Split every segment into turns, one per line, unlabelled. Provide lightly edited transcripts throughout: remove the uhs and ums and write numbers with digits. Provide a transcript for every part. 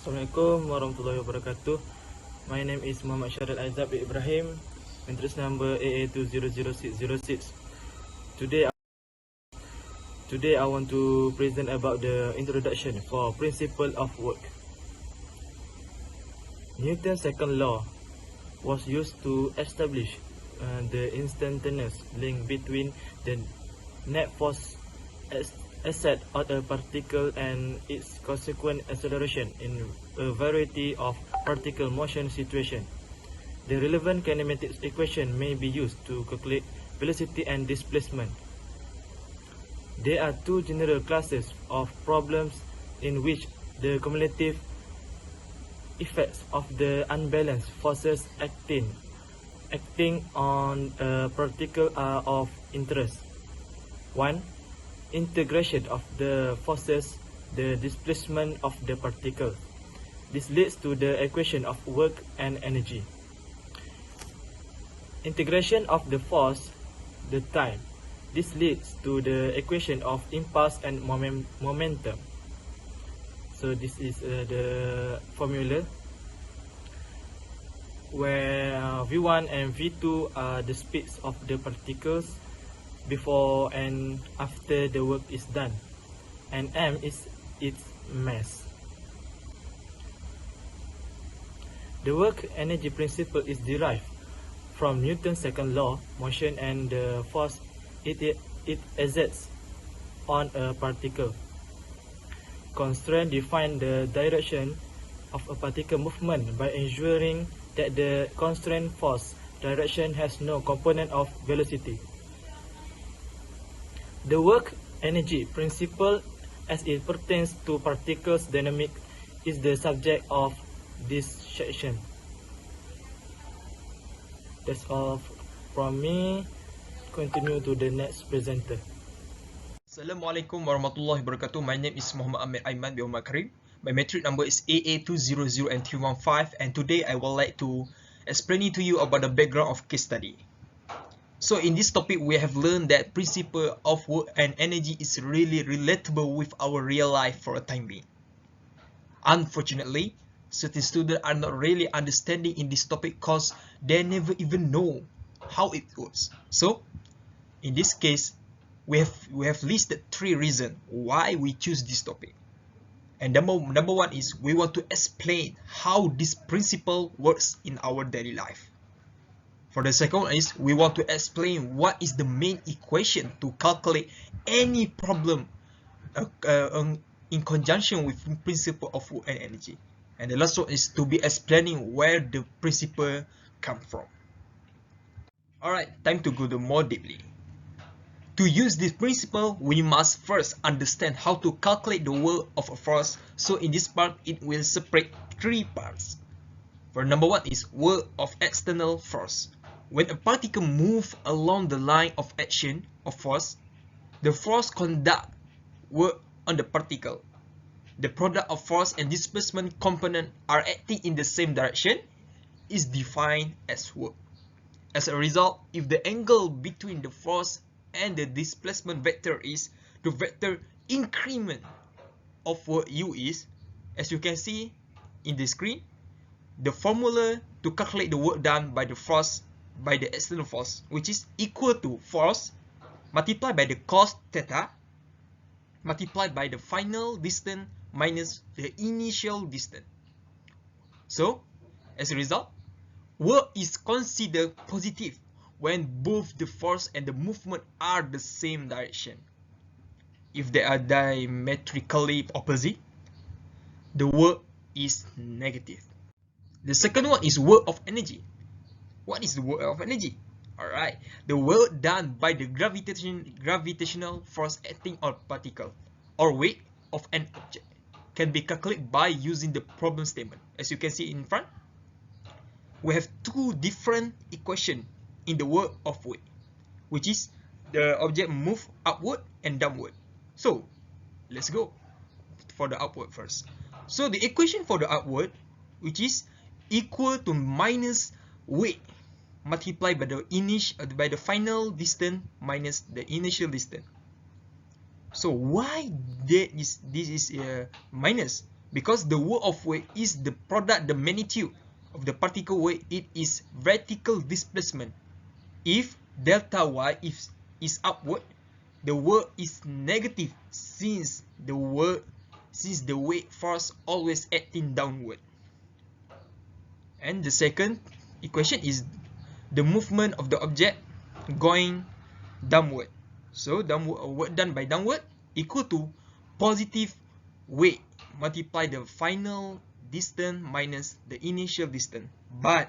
Assalamualaikum warahmatullahi wabarakatuh. My name is Muhammad Syaril Aizab Ibrahim, interest number AA200606. Today I want to present about the introduction for principle of work. Newton's second law was used to establish the instantaneous link between the net force exerted on a particle and its consequent acceleration in a variety of particle motion situations. The relevant kinematic equation may be used to calculate velocity and displacement. There are two general classes of problems in which the cumulative effects of the unbalanced forces acting on a particle are of interest. 1. Integration of the forces, the displacement of the particle. This leads to the equation of work and energy. Integration of the force, the time. This leads to the equation of impulse and momentum. So this is the formula where V1 and V2 are the speeds of the particles before and after the work is done, and m is its mass. The work energy principle is derived from Newton's second law, motion, and the force it exerts on a particle. Constraint define the direction of a particle movement by ensuring that the constraint force direction has no component of velocity. The work energy principle as it pertains to particles dynamics is the subject of this section. That's all from me. Continue to the next presenter.
Assalamualaikum warahmatullahi wabarakatuh. My name is Muhammad Amir Aiman bin Umar Karim. My metric number is AA200315, and today I would like to explain to you about the background of case study. So in this topic, we have learned that principle of work and energy is really relatable with our real life for a time being. Unfortunately, certain students are not really understanding in this topic because they never even know how it works. So in this case, we have listed 3 reasons why we choose this topic. And number one is we want to explain how this principle works in our daily life. For the second is we want to explain what is the main equation to calculate any problem in conjunction with principle of work and energy. And the last one is to be explaining where the principle come from. Alright, time to go more deeply. To use this principle, we must first understand how to calculate the work of a force. So in this part, it will separate 3 parts. For number one is work of external force. When a particle moves along the line of action of force, the force conduct work on the particle. The product of force and displacement component are acting in the same direction is defined as work. As a result, if the angle between the force and the displacement vector is the vector increment of work U is, as you can see in the screen, the formula to calculate the work done by the force by the external force, which is equal to force multiplied by the cos theta multiplied by the final distance minus the initial distance. So, as a result, work is considered positive when both the force and the movement are the same direction. If they are diametrically opposite, the work is negative. The second one is work of energy. What is the work of energy? Alright, the work done by the gravitational force acting on a particle or weight of an object can be calculated by using the problem statement. As you can see in front, we have 2 different equations in the work of weight, which is the object move upward and downward. So let's go for the upward first. So the equation for the upward, which is equal to minus weight multiplied by the final distance minus the initial distance. So why this is minus? Because the work of weight is the product, the magnitude of the particle weight, it is vertical displacement. If delta y is upward, the work is negative since the weight force always acting downward. And the second equation is the movement of the object going downward. So work done by downward equal to positive weight multiply the final distance minus the initial distance. But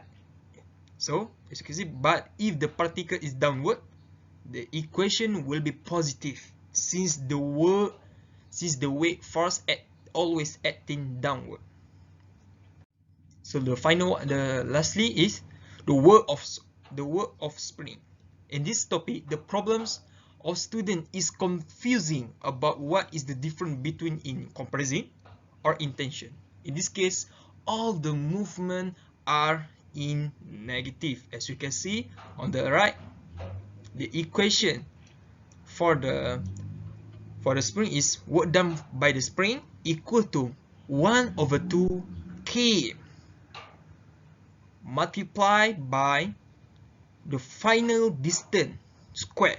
as you can see, but if the particle is downward, the equation will be positive since the weight force always acting downward. So lastly is the work of spring. In this topic, the problems of student is confusing about what is the difference between in compressing or in tension. In this case, all the movement are in negative. As you can see on the right, the equation for the spring is work done by the spring equal to 1/2 K multiplied by the final distance square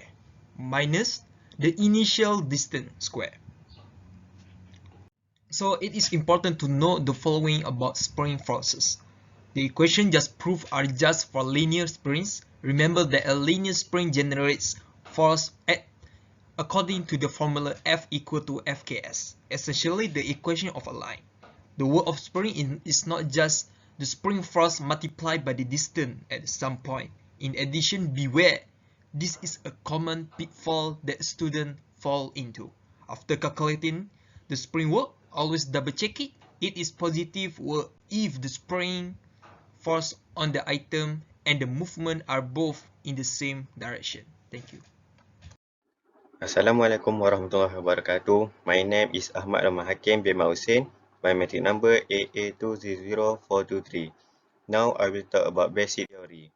minus the initial distance square. So it is important to know the following about spring forces. The equation just proved are just for linear springs. Remember that a linear spring generates force according to the formula F equal to Fks, essentially the equation of a line. The work of spring is not just the spring force multiplied by the distance at some point. In addition, beware, this is a common pitfall that students fall into. After calculating the spring work, always double check it. It is positive work if the spring force on the item and the movement are both in the same direction. Thank you.
Assalamualaikum warahmatullahi wabarakatuh. My name is Ahmad Rahman Hakim bin Mausin. My metric number AA200423. Now I will talk about basic theory.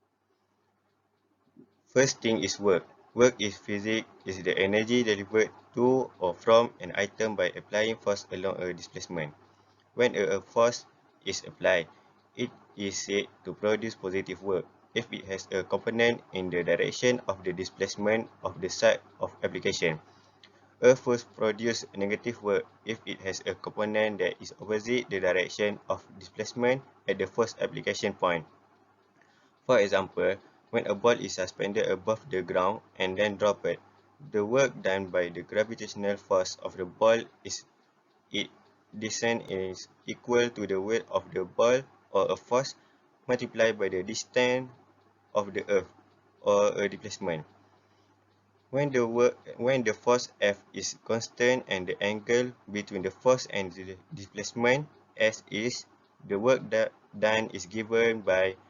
First thing is work. Work is physics is the energy delivered to or from an item by applying force along a displacement. When a force is applied, it is said to produce positive work if it has a component in the direction of the displacement of the site of application. A force produces negative work if it has a component that is opposite the direction of displacement at the first application point. For example, when a ball is suspended above the ground and then dropped, the work done by the gravitational force of the ball is its descent is equal to the weight of the ball or a force multiplied by the distance of the earth or a displacement. When the force F is constant and the angle between the force and the displacement S is, the work done is given by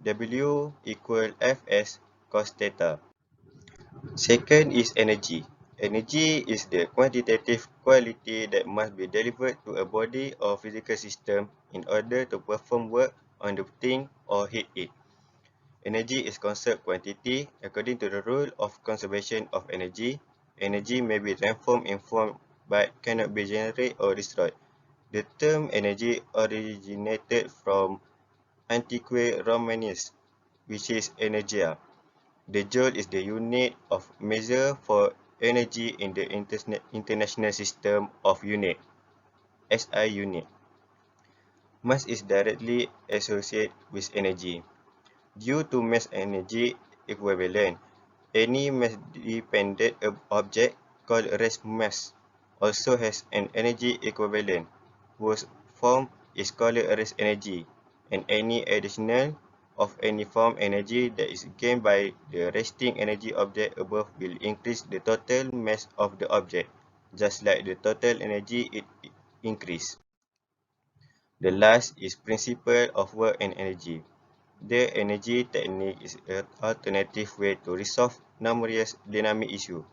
W equal Fs cos theta. Second is energy. Energy is the quantitative quality that must be delivered to a body or physical system in order to perform work on the thing or heat it. Energy is conserved quantity. According to the rule of conservation of energy, energy may be transformed in form but cannot be generated or destroyed. The term energy originated from antique Romanese, which is energia. The joule is the unit of measure for energy in the international system of unit, SI unit. Mass is directly associated with energy. Due to mass energy equivalent, any mass-dependent object called rest mass also has an energy equivalent, whose form is called rest energy, and any additional of any form energy that is gained by the resting energy object above will increase the total mass of the object, just like the total energy it increase. The last is principle of work and energy. The energy technique is an alternative way to resolve numerous dynamic issues.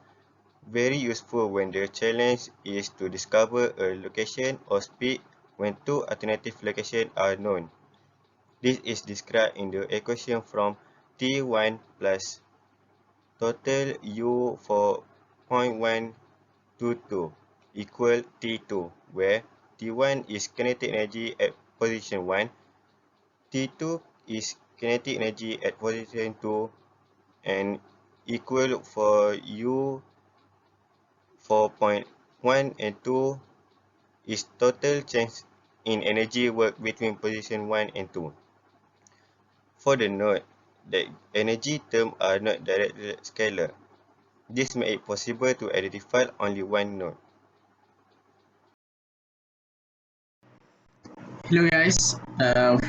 Very useful when the challenge is to discover a location or speed when two alternative locations are known. This is described in the equation from T1 plus total U for 0.122 equal T2, where T1 is kinetic energy at position 1, T2 is kinetic energy at position 2, and equal for U for point 1 and 2 is total change in energy work between position 1 and 2. For the note that energy terms are not directly scalar, this makes it possible to identify only one node.
Hello guys,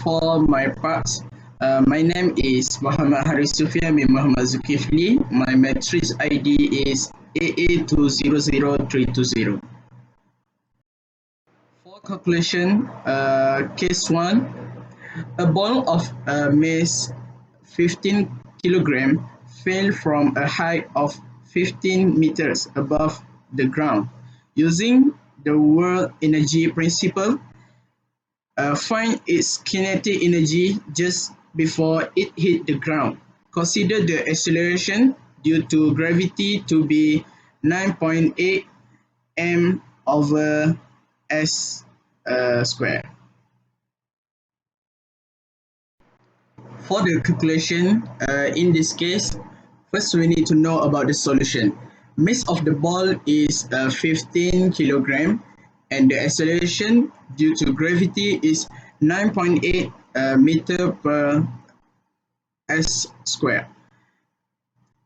for my part, my name is Muhammad Haris Sufian bin Muhammad Zulkifli. My matrix ID is AA200320. For calculation, case 1, a ball of mass 15 kilogram fell from a height of 15 meters above the ground. Using the world energy principle, find its kinetic energy just before it hit the ground. Consider the acceleration due to gravity to be 9.8 m over s square. For the calculation, in this case, first we need to know about the solution. Mass of the ball is 15 kilogram and the acceleration due to gravity is 9.8 meter per s square.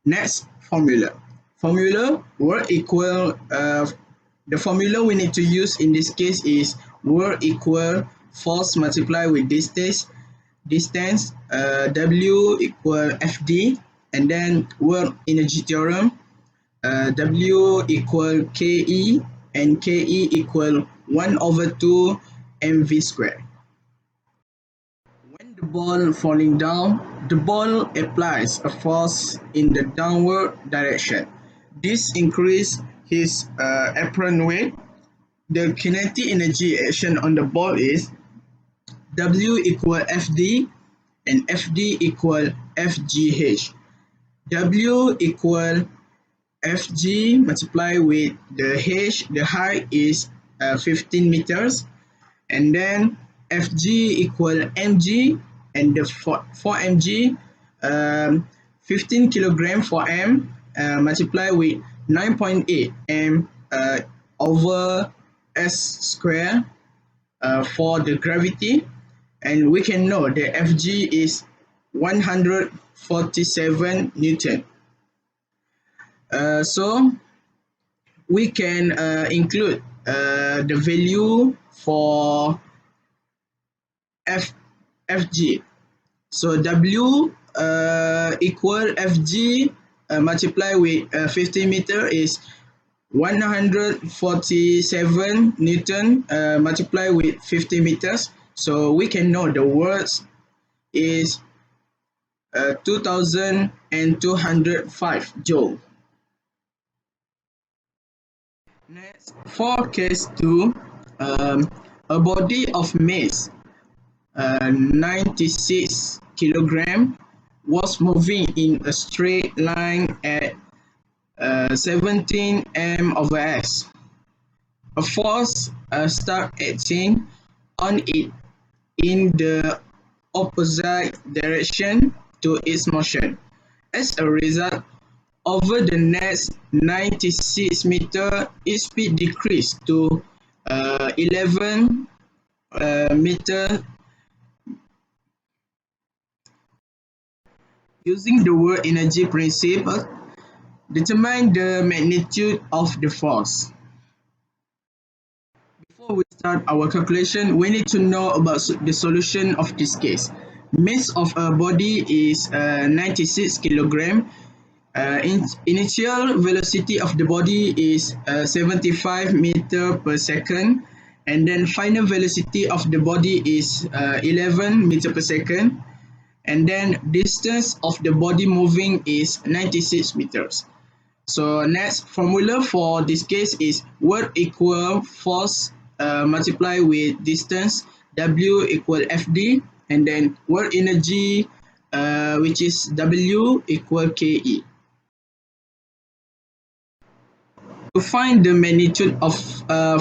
Next, formula. Formula will equal, the formula we need to use in this case is will equal force multiplied with distance, W equal Fd, and then work energy theorem, W equal Ke, and Ke equal 1 over 2 mv squared. When the ball falling down, the ball applies a force in the downward direction. This increases his apparent weight. The kinetic energy action on the ball is W equal Fd and Fd equal Fgh. W equal Fg multiplied with the h, the height is 15 meters, and then Fg equal mg, and the for mg, 15 kilogram for m, multiplied with 9.8 m over s square for the gravity, and we can know the Fg is 147 Newton. So we can include the value for Fg. So W equal Fg multiplied with 50 meter is 147 Newton multiplied with 50 meters. So we can know the words is 2205 joule. Next, for case 2, a body of mass 96 kilogram was moving in a straight line at 17 m over s. A force start acting on it in the opposite direction to its motion. As a result, over the next 96 meter, its speed decreased to 11 meter. Using the world energy principle, determine the magnitude of the force. Before we start our calculation, we need to know about the solution of this case. Mass of a body is 96 kilogram. Initial velocity of the body is 75 meter per second, and then final velocity of the body is 11 meter per second, and then distance of the body moving is 96 meters. So next formula for this case is work equal force multiplied with distance, W equal Fd, and then work energy which is W equal Ke. To find the magnitude of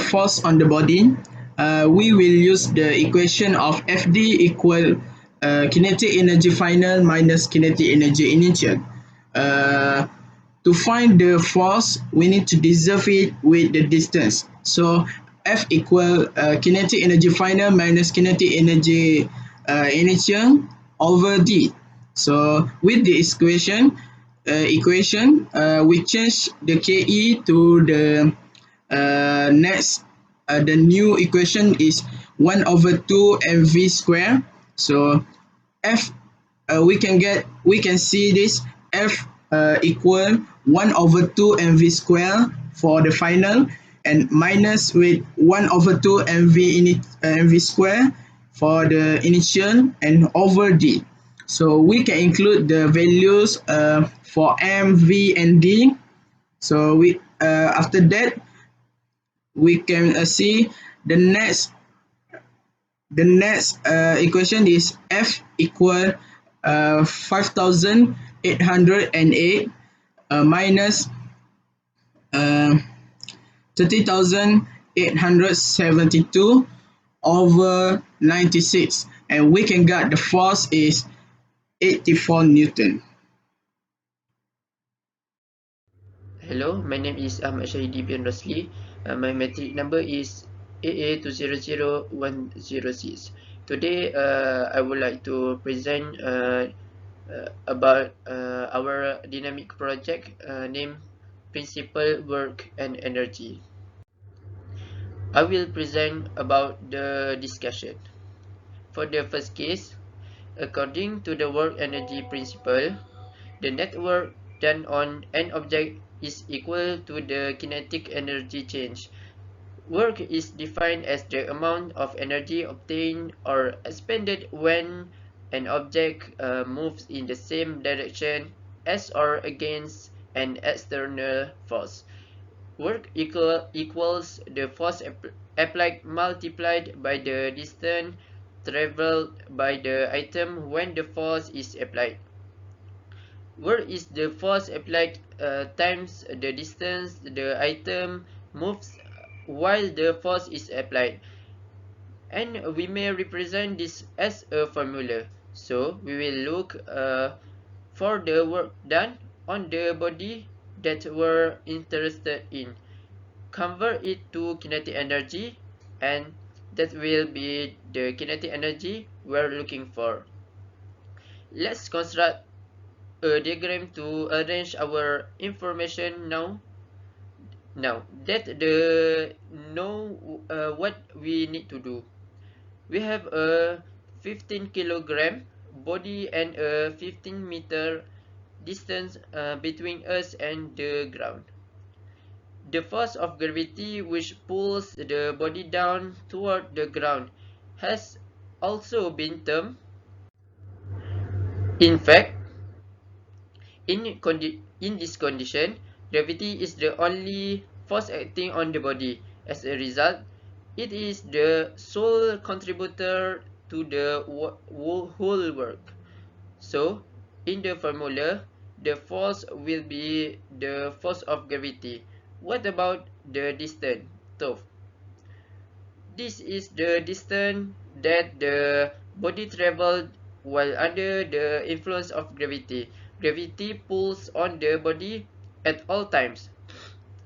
force on the body, we will use the equation of Fd equal kinetic energy final minus kinetic energy initial. Uh, to find the force, we need to derive it with the distance. So F equal kinetic energy final minus kinetic energy initial over D. So with the equation, we change the Ke to the next. The new equation is 1 over 2 mv square. So F we can see this F equal 1 over 2 mv square for the final, and minus with 1 over 2 mv square for the initial, and over D. So we can include the values for m, v, and d. So we after that we can see the next equation is F equal 5808 minus uh, 30,872 over 96, and we can get the force is 84 Newton.
Hello, my name is Ahmad Shahidi bin Rasli. My metric number is AA200106. Today, I would like to present about our dynamic project named Principle, Work and Energy. I will present about the discussion. For the first case, according to the work energy principle, the net work done on an object is equal to the kinetic energy change. Work is defined as the amount of energy obtained or expended when an object moves in the same direction as or against an external force. Work equals the force applied multiplied by the distance traveled by the item when the force is applied. Work is the force applied times the distance the item moves while the force is applied. And we may represent this as a formula. So we will look for the work done on the body that we're interested in. Convert it to kinetic energy, and that will be the kinetic energy we're looking for. Let's construct a diagram to arrange our information now. Now that the know what we need to do, we have a 15 kilogram body and a 15-meter distance between us and the ground. The force of gravity which pulls the body down toward the ground has also been termed. In fact, in this condition, gravity is the only force acting on the body. As a result, it is the sole contributor to the whole work. So, in the formula, the force will be the force of gravity. What about the distance? So, this is the distance that the body traveled while under the influence of gravity. Gravity pulls on the body at all times.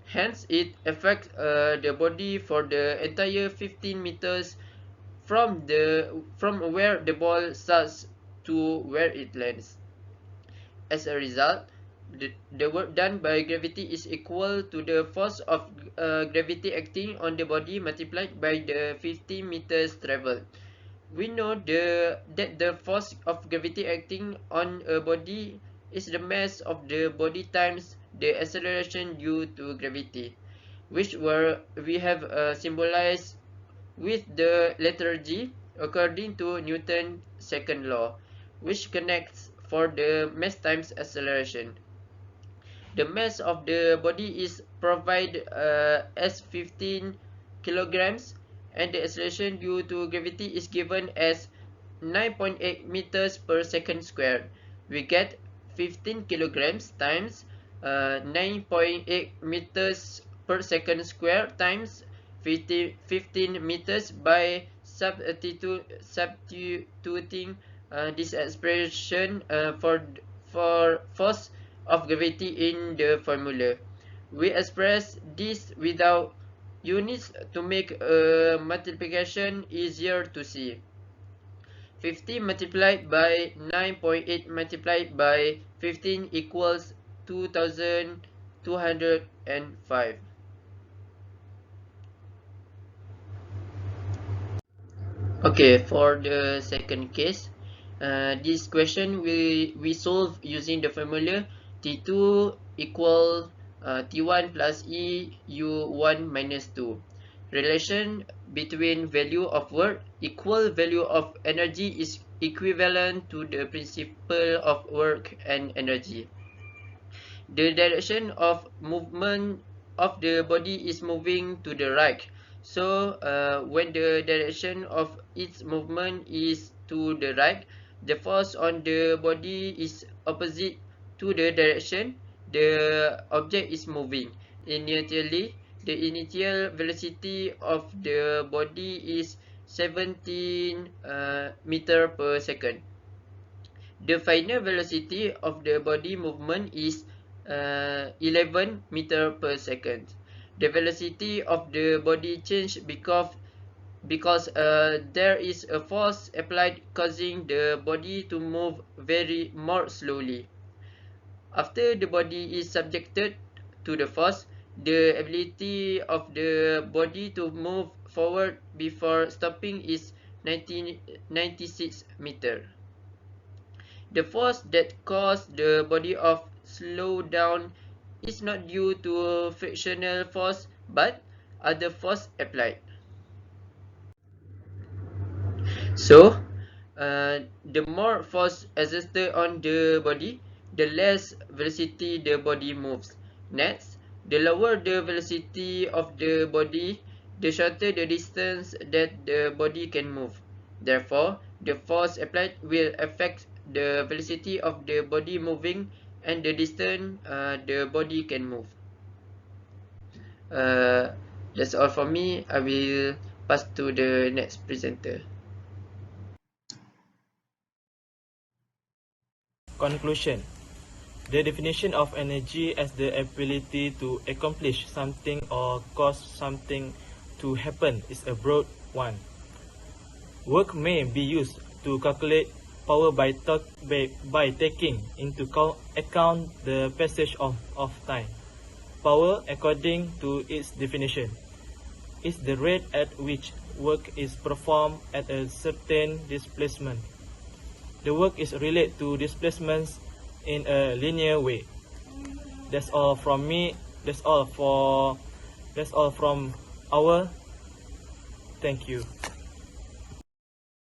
Hence, it affects the body for the entire 15 meters from where the ball starts to where it lands. As a result, the work done by gravity is equal to the force of gravity acting on the body multiplied by the 50 meters traveled. We know that the force of gravity acting on a body is the mass of the body times the acceleration due to gravity, which we have symbolized with the letter G according to Newton's second law, which connects for the mass times acceleration. The mass of the body is provided as 15 kilograms, and the acceleration due to gravity is given as 9.8 meters per second squared. We get 15 kilograms times 9.8 meters per second squared times 15 meters by substituting this expression for force of gravity in the formula. We express this without units to make a multiplication easier to see. 50 multiplied by 9.8 multiplied by 15 equals 2205. Okay, for the second case, this question we solve using the formula T2 equal T1 plus E U1 minus 2. Relation between value of work equal value of energy is equivalent to the principle of work and energy. The direction of movement of the body is moving to the right. So when the direction of its movement is to the right, the force on the body is opposite to the direction the object is moving. Initially, the initial velocity of the body is 17 meter per second. The final velocity of the body movement is 11 meter per second. The velocity of the body change because there is a force applied causing the body to move very more slowly. After the body is subjected to the force, the ability of the body to move forward before stopping is 96 meter. The force that caused the body of slow down is not due to frictional force but other force applied. So, the more force exerted on the body, the less velocity the body moves. Next, the lower the velocity of the body, the shorter the distance that the body can move. Therefore, the force applied will affect the velocity of the body moving and the distance the body can move. That's all for me. I will pass to the next presenter.
Conclusion. The definition of energy as the ability to accomplish something or cause something to happen is a broad one. Work may be used to calculate power by taking into account the passage of time. Power, according to its definition, is the rate at which work is performed at a certain displacement. The work is related to displacements in a linear way. That's all from me. That's all from our. Thank you.